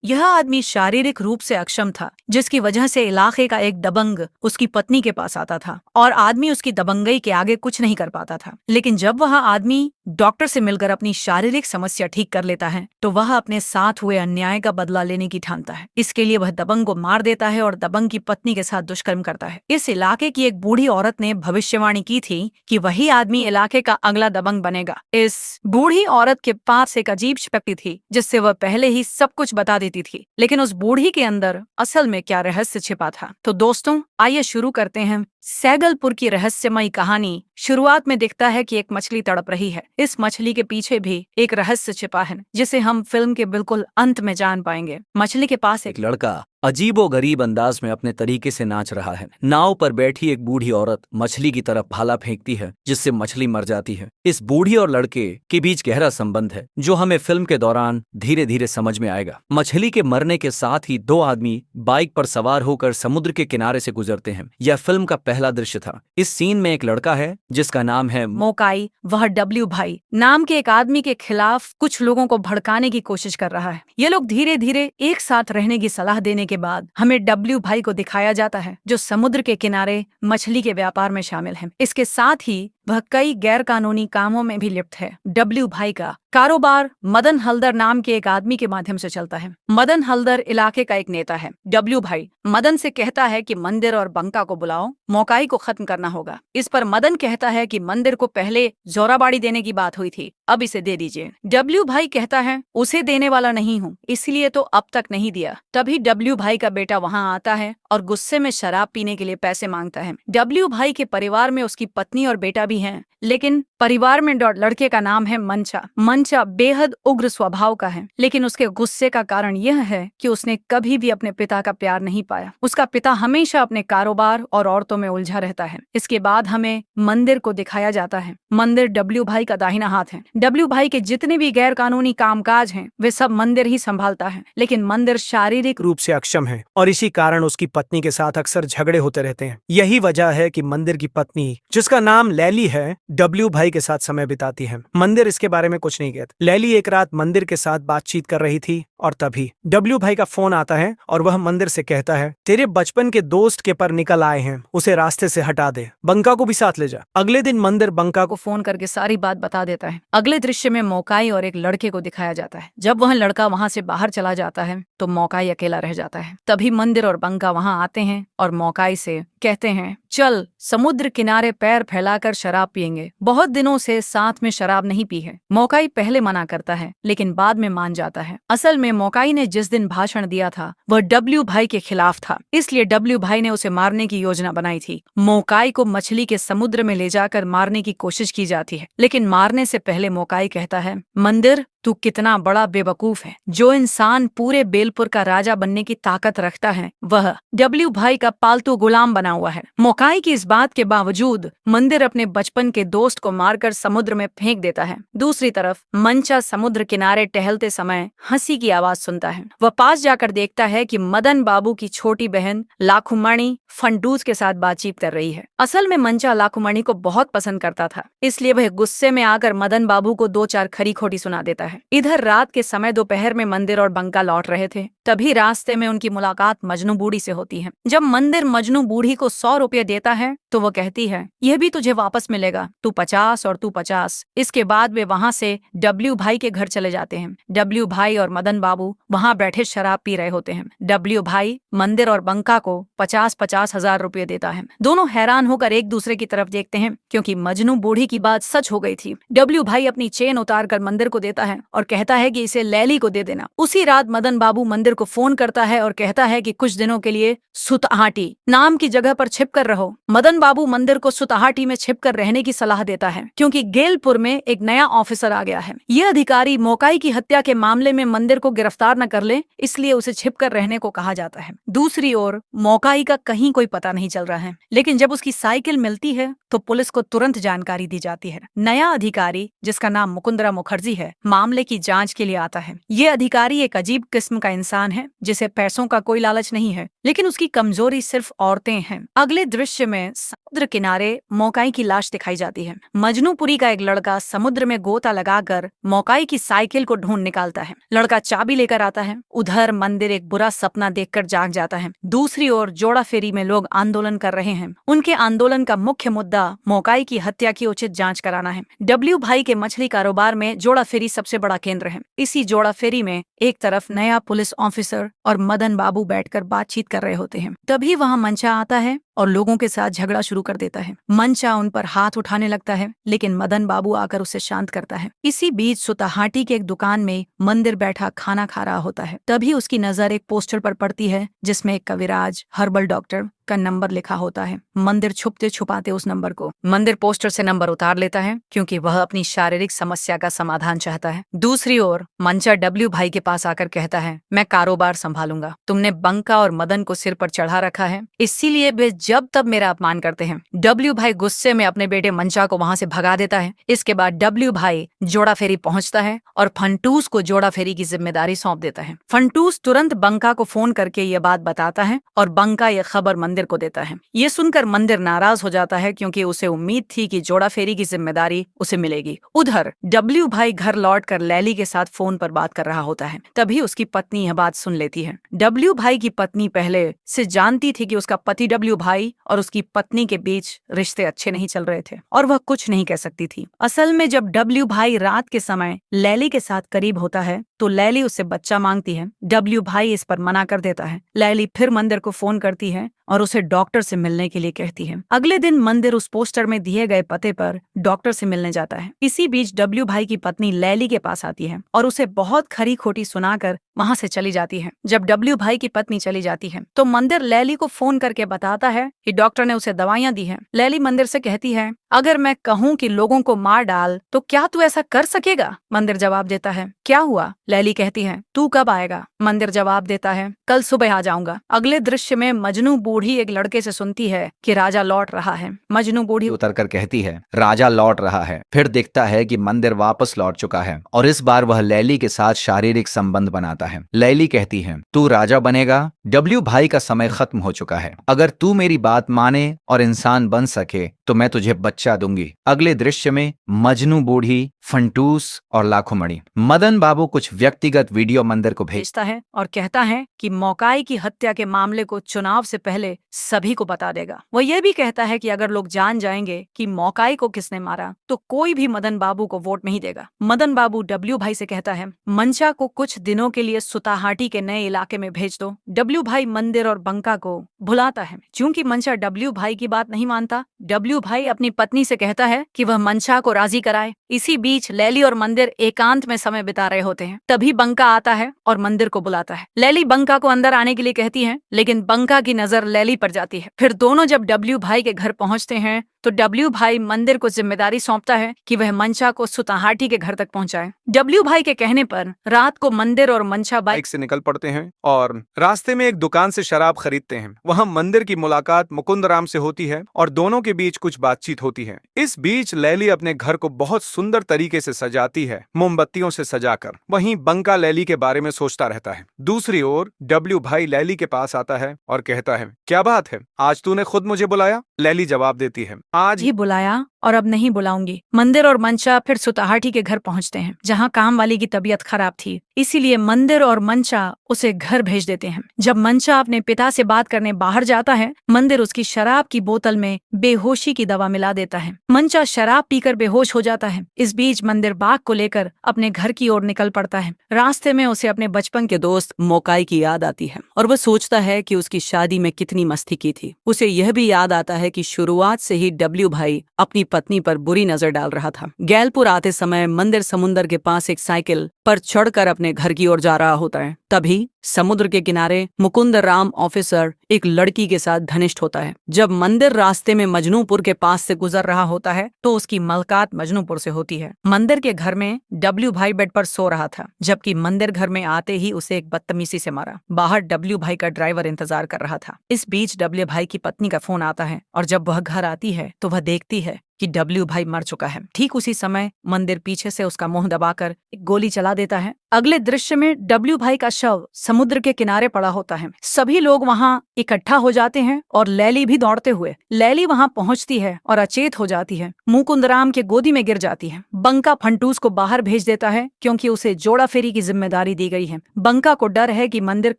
यह आदमी शारीरिक रूप से अक्षम था, जिसकी वजह से इलाके का एक दबंग उसकी पत्नी के पास आता था और आदमी उसकी दबंगई के आगे कुछ नहीं कर पाता था। लेकिन जब वह आदमी डॉक्टर से मिलकर अपनी शारीरिक समस्या ठीक कर लेता है तो वह अपने साथ हुए अन्याय का बदला लेने की ठानता है। इसके लिए वह दबंग को मार देता है और दबंग की पत्नी के साथ दुष्कर्म करता है। इस इलाके की एक बूढ़ी औरत ने भविष्यवाणी की थी कि वही आदमी इलाके का अगला दबंग बनेगा। इस बूढ़ी औरत के पास एक अजीब शक्ति थी जिससे वह पहले ही सब कुछ बता देती थी, लेकिन उस बूढ़ी के अंदर असल में क्या रहस्य छिपा था। तो दोस्तों, आइए शुरू करते हैं सैगलपुर की रहस्यमयी कहानी। शुरुआत में दिखता है कि एक मछली तड़प रही है। इस मछली के पीछे भी एक रहस्य छिपा है जिसे हम फिल्म के बिल्कुल अंत में जान पाएंगे। मछली के पास एक लड़का अजीबो गरीब अंदाज में अपने तरीके से नाच रहा है। नाव पर बैठी एक बूढ़ी औरत मछली की तरफ भाला फेंकती है जिससे मछली मर जाती है। इस बूढ़ी और लड़के के बीच गहरा संबंध है जो हमें फिल्म के दौरान धीरे धीरे समझ में आएगा। मछली के मरने के साथ ही दो आदमी बाइक पर सवार होकर समुद्र के किनारे से गुजरते हैं। यह फिल्म का पहला दृश्य था। इस सीन में एक लड़का है जिसका नाम है मोकाई। वह डब्ल्यू भाई नाम के एक आदमी के खिलाफ कुछ लोगों को भड़काने की कोशिश कर रहा है। ये लोग धीरे धीरे एक साथ रहने की सलाह देने के बाद हमें डब्ल्यू भाई को दिखाया जाता है जो समुद्र के किनारे मछली के व्यापार में शामिल है। इसके साथ ही वह कई गैर कानूनी कामों में भी लिप्त है। डब्ल्यू भाई का कारोबार मदन हल्दर नाम के एक आदमी के माध्यम से चलता है। मदन हल्दर इलाके का एक नेता है। डब्ल्यू भाई मदन से कहता है कि मंदिर और बंका को बुलाओ, मोकाई को खत्म करना होगा। इस पर मदन कहता है कि मंदिर को पहले जोराबाड़ी देने की बात हुई थी, अब इसे दे दीजिए। डब्ल्यू भाई कहता है उसे देने वाला नहीं हूँ, इसलिए तो अब तक नहीं दिया। तभी डब्ल्यू भाई का बेटा वहाँ आता है और गुस्से में शराब पीने के लिए पैसे मांगता है। डब्ल्यू भाई के परिवार में उसकी पत्नी और बेटा भी हैं, लेकिन परिवार में लड़के का नाम है मंचा। मंचा बेहद उग्र स्वभाव का है, लेकिन उसके गुस्से का कारण यह है कि उसने कभी भी अपने पिता का प्यार नहीं पाया। उसका पिता हमेशा अपने कारोबार और औरतों में उलझा रहता है। इसके बाद हमें मंदिर को दिखाया जाता है। मंदिर डब्ल्यू भाई का दाहिना हाथ है। डब्ल्यू भाई के जितने भी गैर कानूनी कामकाज हैं वे सब मंदिर ही संभालता है, लेकिन मंदिर शारीरिक रूप से अक्षम है और इसी कारण उसकी पत्नी के साथ अक्सर झगड़े होते रहते हैं। यही वजह है कि मंदिर की पत्नी, जिसका नाम लैली है, डब्ल्यू भाई के साथ समय बिताती है। मंदिर इसके बारे में कुछ नहीं कहता। लैली एक रात मंदिर के साथ बातचीत कर रही थी और तभी डब्ल्यू भाई का फोन आता है और वह मंदिर से कहता है, तेरे बचपन के दोस्त के पर निकल आए हैं, उसे रास्ते से हटा दे, बंका को भी साथ ले जा। अगले दिन मंदिर बंका को फोन करके सारी बात बता देता है। अगले दृश्य में मोकाई और एक लड़के को दिखाया जाता है। जब वह लड़का वहां से बाहर चला जाता है तो मोकाई अकेला रह जाता है। तभी मंदिर और बंका वहां आते हैं और मोकाई से कहते हैं, चल समुद्र किनारे पैर फैलाकर शराब पिएंगे, बहुत दिनों से साथ में शराब नहीं पी है। मोकाई पहले मना करता है लेकिन बाद में मान जाता है। असल में मोकाई ने जिस दिन भाषण दिया था वह डब्ल्यू भाई के खिलाफ था, इसलिए डब्ल्यू भाई ने उसे मारने की योजना बनाई थी। मोकाई को मछली के समुद्र में ले जाकर मारने की कोशिश की जाती है, लेकिन मारने से पहले मोकाई कहता है, मंदिर तू कितना बड़ा बेवकूफ है। जो इंसान पूरे बेलपुर का राजा बनने की ताकत रखता है वह डब्ल्यू भाई का पालतू गुलाम बना हुआ है। मोकाई की इस बात के बावजूद मंदिर अपने बचपन के दोस्त को मारकर समुद्र में फेंक देता है। दूसरी तरफ मंचा समुद्र किनारे टहलते समय हंसी की आवाज सुनता है। वह पास जाकर देखता है कि मदन बाबू की छोटी बहन लाखुमणि फंडूस के साथ बातचीत कर रही है। असल में मंचा लाखुमणि को बहुत पसंद करता था, इसलिए वह गुस्से में आकर मदन बाबू को 2-4 खरी खोटी सुना देता है। इधर रात के समय दोपहर में मंदिर और बंका लौट रहे थे, तभी रास्ते में उनकी मुलाकात मजनू बूढ़ी से होती है। जब मंदिर मजनू बूढ़ी को 100 रुपये देता है तो वो कहती है, यह भी तुझे वापस मिलेगा, तू 50 और तू 50। इसके बाद वे वहां से डब्ल्यू भाई के घर चले जाते हैं। डब्ल्यू भाई और मदन बाबू वहां बैठे शराब पी रहे होते हैं। डब्ल्यू भाई मंदिर और बंका को 50-50 हजार रुपये देता है। दोनों हैरान होकर एक दूसरे की तरफ देखते हैं क्योंकि मजनू बूढ़ी की बात सच हो गई थी। डब्ल्यू भाई अपनी चेन उतार कर मंदिर को देता है और कहता है कि इसे लैली को दे देना। उसी रात मदन बाबू मंदिर को फोन करता है और कहता है कि कुछ दिनों के लिए सुतहाटी नाम की जगह पर छिपकर रहो। मदन बाबू मंदिर को सुतहाटी में छिपकर रहने की सलाह देता है क्योंकि गेलपुर में एक नया ऑफिसर आ गया है। यह अधिकारी मोकाई की हत्या के मामले में मंदिर को गिरफ्तार न कर ले, इसलिए उसे छिपकर रहने को कहा जाता है। दूसरी ओर मोकाई का कहीं कोई पता नहीं चल रहा है, लेकिन जब उसकी साइकिल मिलती है तो पुलिस को तुरंत जानकारी दी जाती है। नया अधिकारी, जिसका नाम मुकुंदरा मुखर्जी है, मामले की जांच के लिए आता है। ये अधिकारी एक अजीब किस्म का इंसान है जिसे पैसों का कोई लालच नहीं है, लेकिन उसकी कमजोरी सिर्फ औरतें हैं। अगले दृश्य में समुद्र किनारे मोकाई की लाश दिखाई जाती है। मजनूपुरी का एक लड़का समुद्र में गोता लगाकर मोकाई की साइकिल को ढूंढ निकालता है। लड़का चाबी लेकर आता है। उधर मंदिर एक बुरा सपना देखकर जाग जाता है। दूसरी ओर जोड़ा फेरी में लोग आंदोलन कर रहे हैं। उनके आंदोलन का मुख्य मुद्दा मोकाई की हत्या की उचित जांच कराना है। डब्ल्यू भाई के मछली कारोबार में जोड़ा फेरी सबसे बड़ा केंद्र है। इसी जोड़ा फेरी में एक तरफ नया पुलिस ऑफिसर और मदन बाबू बैठकर बातचीत कर रहे होते हैं। तभी वहां मंचा आता है और लोगों के साथ झगड़ा शुरू कर देता है। मंचा उन पर हाथ उठाने लगता है, लेकिन मदन बाबू आकर उसे शांत करता है। इसी बीच सुताहाटी के एक दुकान में मंदिर बैठा खाना खा रहा होता है। तभी उसकी नजर एक पोस्टर पर पड़ती है जिसमें एक कविराज हर्बल डॉक्टर का नंबर लिखा होता है। मंदिर छुपते छुपाते उस नंबर को मंदिर पोस्टर से नंबर उतार लेता है, क्योंकि वह अपनी शारीरिक समस्या का समाधान चाहता है। दूसरी ओर मंचा डब्ल्यू भाई के पास आकर कहता है, मैं कारोबार संभालूंगा। तुमने बंका और मदन को सिर पर चढ़ा रखा है, इसीलिए वे जब तब मेरा अपमान करते हैं। डब्ल्यू भाई गुस्से में अपने बेटे मंचा को वहां से भगा देता है। इसके बाद डब्ल्यू भाई जोड़ा फेरी पहुंचता है और फंटूस को जोड़ा फेरी की जिम्मेदारी सौंप देता है। फंटूस तुरंत बंका को फोन करके ये बात बताता है और बंका ये खबर मंदिर को देता है। ये सुनकर मंदिर नाराज हो जाता है, क्योंकि उसे उम्मीद थी कि जोड़ा फेरी की जिम्मेदारी उसे मिलेगी। उधर डब्ल्यू भाई घर लौटकर लैली के साथ फोन पर बात कर रहा होता है। तभी उसकी पत्नी यह बात सुन लेती है। डब्ल्यू भाई की पत्नी पहले से जानती थी कि उसका पति डब्ल्यू भाई और उसकी पत्नी के बीच रिश्ते अच्छे नहीं चल रहे थे, और वह कुछ नहीं कह सकती थी। असल में जब डब्ल्यू भाई रात के समय लैली के साथ करीब होता है तो लैली उससे बच्चा मांगती है। डब्ल्यू भाई इस पर मना कर देता है। लैली फिर मंदिर को फोन करती है और उसे डॉक्टर से मिलने के लिए कहती है। अगले दिन मंदिर उस पोस्टर में दिए गए पते पर डॉक्टर से मिलने जाता है। इसी बीच डब्ल्यू भाई की पत्नी लैली के पास आती है और उसे बहुत खरी खोटी सुनाकर वहां से चली जाती है। जब डब्ल्यू भाई की पत्नी चली जाती है तो मंदिर लैली को फोन करके बताता है कि डॉक्टर ने उसे दवाइयां दी हैं। लैली मंदिर से कहती है, अगर मैं कहूँ कि लोगों को मार डाल तो क्या तू ऐसा कर सकेगा? मंदिर जवाब देता है, क्या हुआ? लैली कहती है, तू कब आएगा? मंदिर जवाब देता है, कल सुबह आ जाऊंगा। अगले दृश्य में मजनू बूढ़ी एक लड़के से सुनती है कि राजा लौट रहा है। मजनू बूढ़ी उतरकर कहती है, राजा लौट रहा है। फिर दिखता है कि मंदिर वापस लौट चुका है और इस बार वह लैली के साथ शारीरिक संबंध बनाता है। लैली कहती है, तू राजा बनेगा? डब्ल्यू भाई का समय खत्म हो चुका है। अगर तू मेरी बात माने और इंसान बन सके तो मैं तुझे बच्चा दूंगी। अगले दृश्य में मजनू बूढ़ी, फंटूस और लाखों मणि। मदन बाबू कुछ व्यक्तिगत वीडियो मंदिर को भेजता है और कहता है कि मोकाई की हत्या के मामले को चुनाव से पहले सभी को बता देगा। वह यह भी कहता है कि अगर लोग जान जाएंगे कि मोकाई को किसने मारा तो कोई भी मदन बाबू को वोट नहीं देगा। मदन बाबू डब्ल्यू भाई से कहता है, मंचा को कुछ दिनों के लिए सुताहाटी के नए इलाके में भेज दो। डब्ल्यू भाई मंदिर और बंका को भुलाता है। चूंकि मंचा डब्ल्यू भाई की बात नहीं मानता, डब्ल्यू भाई अपनी पत्नी से कहता है कि वह मंचा को राजी कराए। इसी बीच लैली और मंदिर एकांत में समय बिता रहे होते हैं। तभी बंका आता है और मंदिर को बुलाता है। लैली बंका को अंदर आने के लिए कहती है, लेकिन बंका की नजर लैली पर जाती है। फिर दोनों जब डब्ल्यू भाई के घर पहुंचते हैं तो डब्ल्यू भाई मंदिर को जिम्मेदारी सौंपता है कि वह मंचा को सुताहाटी के घर तक पहुंचाए। डब्ल्यू भाई के कहने पर रात को मंदिर और मंचा बाइक से निकल पड़ते हैं और रास्ते में एक दुकान से शराब खरीदते हैं। वहां मंदिर की मुलाकात मुकुंद राम से होती है और दोनों के बीच कुछ बातचीत होती है। इस बीच लैली अपने घर को बहुत सुंदर तरीके से सजाती है, मोमबत्तियों से सजाकर। वहीं बंका लैली के बारे में सोचता रहता है। दूसरी ओर डब्ल्यू भाई लैली के पास आता है और कहता है, क्या बात है, आज तूने खुद मुझे बुलाया? लैली जवाब देती है, आज ही बुलाया और अब नहीं बुलाऊंगी। मंदिर और मंचा फिर सुताहाटी के घर पहुंचते हैं, जहां काम वाली की तबीयत खराब थी। इसीलिए मंदिर और मंचा उसे घर भेज देते हैं। जब मंचा अपने पिता से बात करने बाहर जाता है, मंदिर उसकी शराब की बोतल में बेहोशी की दवा मिला देता है। मंचा शराब पीकर बेहोश हो जाता है। इस बीच मंदिर बाग को लेकर अपने घर की ओर निकल पड़ता है। रास्ते में उसे अपने बचपन के दोस्त मोकाई की याद आती है और वह सोचता है कि उसकी शादी में कितनी मस्ती की थी। उसे यह भी याद आता है कि शुरुआत से ही डब्ल्यू भाई अपनी पत्नी पर बुरी नजर डाल रहा था। गैलपुर आते समय मंदिर समुंदर के पास एक साइकिल पर चढ़कर अपने घर की ओर जा रहा होता है। तभी समुद्र के किनारे मुकुंद राम ऑफिसर एक लड़की के साथ घनिष्ठ होता है। जब मंदिर रास्ते में मजनूपुर के पास से गुजर रहा होता है तो उसकी मुलाकात मजनूपुर से होती है। मंदिर के घर में डब्ल्यू भाई बेड पर सो रहा था, जबकि मंदिर घर में आते ही उसे एक बदतमीजी से मारा। बाहर डब्ल्यू भाई का ड्राइवर इंतजार कर रहा था। इस बीच डब्ल्यू भाई की पत्नी का फोन आता है और जब वह घर आती है तो वह देखती है कि डब्ल्यू भाई मर चुका है। ठीक उसी समय मंदिर पीछे से उसका मुंह दबाकर एक गोली चला देता है। अगले दृश्य में डब्ल्यू भाई का शव समुद्र के किनारे पड़ा होता है। सभी लोग वहां इकट्ठा हो जाते हैं और लैली भी दौड़ते हुए। लैली वहां पहुंचती है और अचेत हो जाती है। मुकुंदराम के गोदी में गिर जाती है। बंका फंटूस को बाहर भेज देता है क्योंकि उसे जोड़ा फेरी की जिम्मेदारी दी गई है। बंका को डर है कि मंदिर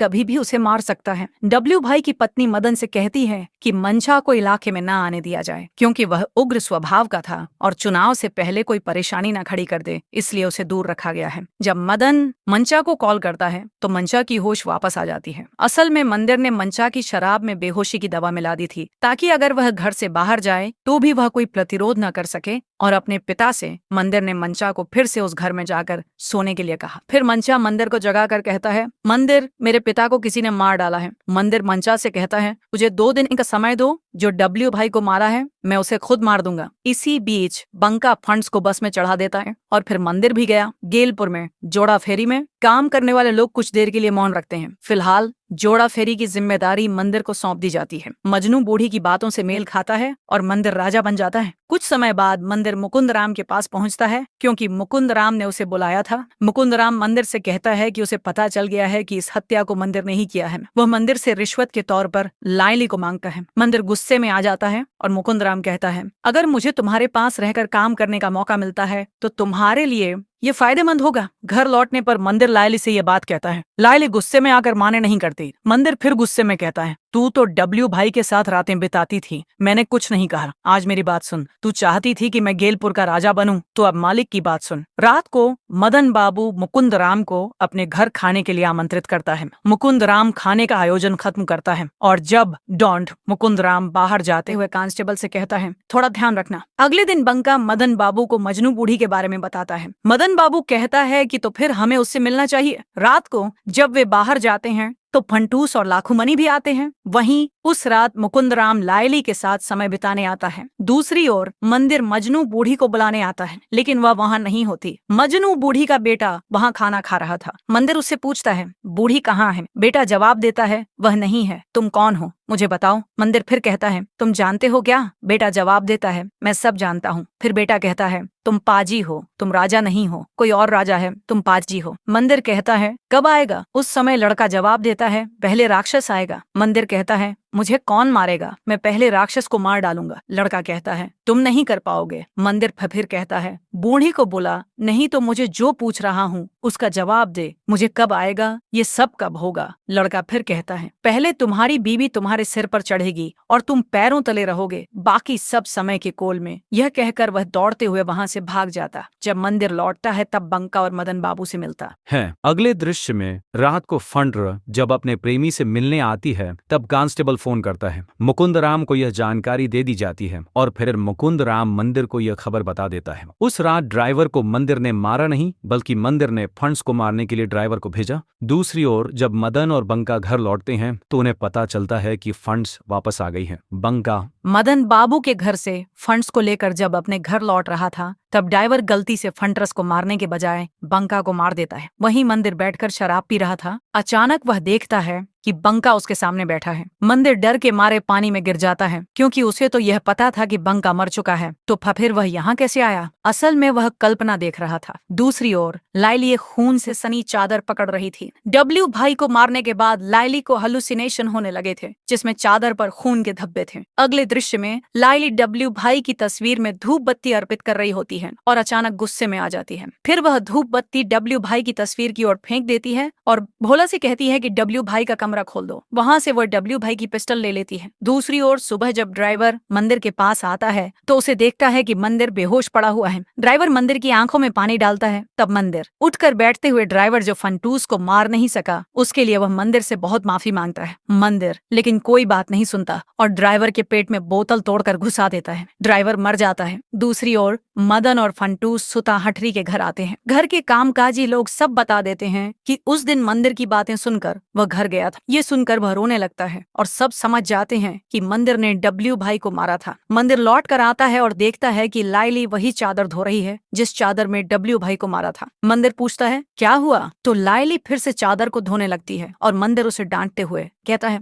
कभी भी उसे मार सकता है। डब्ल्यू भाई की पत्नी मदन से कहती है कि मंचा को इलाके में न आने दिया जाए क्योंकि वह उग्र स्वभाव का था और चुनाव से पहले कोई परेशानी न खड़ी कर दे, इसलिए उसे दूर रखा गया है। जब मदन मंचा को कॉल करता है तो मंचा की होश वापस आ जाती है। असल में मंदिर ने मंचा की शराब में बेहोशी की दवा मिला दी थी ताकि अगर वह घर से बाहर जाए तो भी वह कोई प्रतिरोध न कर सके, और अपने पिता से मंदिर ने मंचा को फिर से उस घर में जाकर सोने के लिए कहा। फिर मंचा मंदिर को जगाकर कहता है, मंदिर, मेरे पिता को किसी ने मार डाला है। मंदिर मंचा से कहता है, मुझे 2 दिन का समय दो, जो डब्ल्यू भाई को मारा है मैं उसे खुद मार दूंगा। इसी बीच बंका फंड्स को बस में चढ़ा देता है और फिर मंदिर भी गया। गेलपुर में जोड़ा फेरी में काम करने वाले लोग कुछ देर के लिए मौन रखते हैं। फिलहाल जोड़ा फेरी की जिम्मेदारी मंदिर को सौंप दी जाती है। मजनू बूढ़ी की बातों से मेल खाता है और मंदिर राजा बन जाता है। कुछ समय बाद मंदिर मुकुंद राम के पास पहुंचता है क्योंकि मुकुंद राम ने उसे बुलाया था। मुकुंद राम मंदिर से कहता है कि उसे पता चल गया है कि इस हत्या को मंदिर ने ही किया है। वह मंदिर से रिश्वत के तौर पर लाइली को मांगता है। मंदिर गुस्से में आ जाता है और मुकुंद राम कहता है, अगर मुझे तुम्हारे पास रहकर काम करने का मौका मिलता है तो तुम्हारे लिए ये फायदेमंद होगा। घर लौटने पर मंदिर लायली से ये बात कहता है। लायली गुस्से में आकर माने नहीं करती। मंदिर फिर गुस्से में कहता है, तू तो डब्ल्यू भाई के साथ रातें बिताती थी, मैंने कुछ नहीं कहा। आज मेरी बात सुन। तू चाहती थी कि मैं गेलपुर का राजा बनूं, तो अब मालिक की बात सुन। रात को मदन बाबू मुकुंद राम को अपने घर खाने के लिए आमंत्रित करता है। मुकुंद राम खाने का आयोजन खत्म करता है और जब डॉन्ट मुकुंद राम बाहर जाते हुए कांस्टेबल से कहता है, थोड़ा ध्यान रखना। अगले दिन बंका मदन बाबू को मजनू बूढ़ी के बारे में बताता है। मदन बाबू कहता है कि तो फिर हमें उससे मिलना चाहिए। रात को जब वे बाहर जाते हैं तो फंटूस और लाखुमनी भी आते हैं। वहीं उस रात मुकुंद राम लायली के साथ समय बिताने आता है। दूसरी ओर मंदिर मजनू बूढ़ी को बुलाने आता है, लेकिन वह वहां नहीं होती। मजनू बूढ़ी का बेटा वहां खाना खा रहा था। मंदिर उससे पूछता है, बूढ़ी कहाँ है? बेटा जवाब देता है, वह नहीं है। तुम कौन हो, मुझे बताओ। मंदिर फिर कहता है, तुम जानते हो क्या? बेटा जवाब देता है, मैं सब जानता हूँ। फिर बेटा कहता है, तुम पाजी हो, तुम राजा नहीं हो, कोई और राजा है, तुम पाजी हो। मंदिर कहता है, कब आएगा? उस समय लड़का जवाब देता है, पहले राक्षस आएगा। मंदिर कहता है, मुझे कौन मारेगा? मैं पहले राक्षस को मार डालूंगा। लड़का कहता है, तुम नहीं कर पाओगे। मंदिर फिर कहता है, बूढ़ी को बुला, नहीं तो मुझे जो पूछ रहा हूँ उसका जवाब दे। मुझे कब आएगा, ये सब कब होगा? लड़का फिर कहता है, पहले तुम्हारी बीवी तुम्हारे सिर पर चढ़ेगी और तुम पैरों तले रहोगे, बाकी सब समय के कोल में। यह कहकर वह दौड़ते हुए वहां से भाग जाता। जब मंदिर लौटता है तब बंका और मदन बाबू से मिलता है। अगले दृश्य में रात को फंड्र जब अपने प्रेमी से मिलने आती है तब कांस्टेबल फोन करता है। मुकुंद राम को यह जानकारी दे दी जाती है और फिर मुकुंद राम मंदिर को यह खबर बता देता है। उस रात ड्राइवर को मंदिर ने मारा नहीं, बल्कि मंदिर ने फंड्स को मारने के लिए ड्राइवर को भेजा। दूसरी ओर जब मदन और बंका घर लौटते हैं तो उन्हें पता चलता है कि फंड्स वापस आ गई हैं। बंका मदन बाबू के घर से फंड्स को लेकर जब अपने घर लौट रहा था तब ड्राइवर गलती से फंड्रस को मारने के बजाय बंका को मार देता है। वहीं मंदिर बैठकर शराब पी रहा था। अचानक वह देखता है कि बंका उसके सामने बैठा है। मंदिर डर के मारे पानी में गिर जाता है क्योंकि उसे तो यह पता था कि बंका मर चुका है, तो फिर वह यहाँ कैसे आया? असल में वह कल्पना देख रहा था। दूसरी ओर लाइली एक खून से सनी चादर पकड़ रही थी। डब्ल्यू भाई को मारने के बाद लाइली को हेलुसिनेशन होने लगे थे, जिसमें चादर पर खून के धब्बे थे। अगले दृश्य में लाइली डब्ल्यू भाई की तस्वीर में धूप बत्ती अर्पित कर रही होती है और अचानक गुस्से में आ जाती है। फिर वह धूप बत्ती डब्ल्यू भाई की तस्वीर की ओर फेंक देती है और भोला से कहती है कि डब्ल्यू भाई का कमरा खोल दो। वहां से वह डब्ल्यू भाई की पिस्टल ले लेती है। दूसरी ओर सुबह जब ड्राइवर मंदिर के पास आता है तो उसे देखता है कि मंदिर बेहोश पड़ा हुआ है। ड्राइवर मंदिर की आंखों में पानी डालता है। तब मंदिर उठकर बैठते हुए ड्राइवर जो फंटूस को मार नहीं सका उसके लिए वह मंदिर से बहुत माफी मांगता है। मंदिर लेकिन कोई बात नहीं सुनता और ड्राइवर के पेट में बोतल तोड़कर घुसा देता है। ड्राइवर मर जाता है। दूसरी ओर मदन और फंटू सुता हटरी के घर आते हैं। घर के कामकाजी लोग सब बता देते हैं कि उस दिन मंदिर की बातें सुनकर वह घर गया था। ये सुनकर वह रोने लगता है और सब समझ जाते हैं कि मंदिर ने डब्ल्यू भाई को मारा था। मंदिर लौट कर आता है और देखता है कि लाइली वही चादर धो रही है जिस चादर में डब्ल्यू भाई को मारा था। मंदिर पूछता है क्या हुआ, तो लाइली फिर से चादर को धोने लगती है और मंदिर उसे डांटते हुए कहता है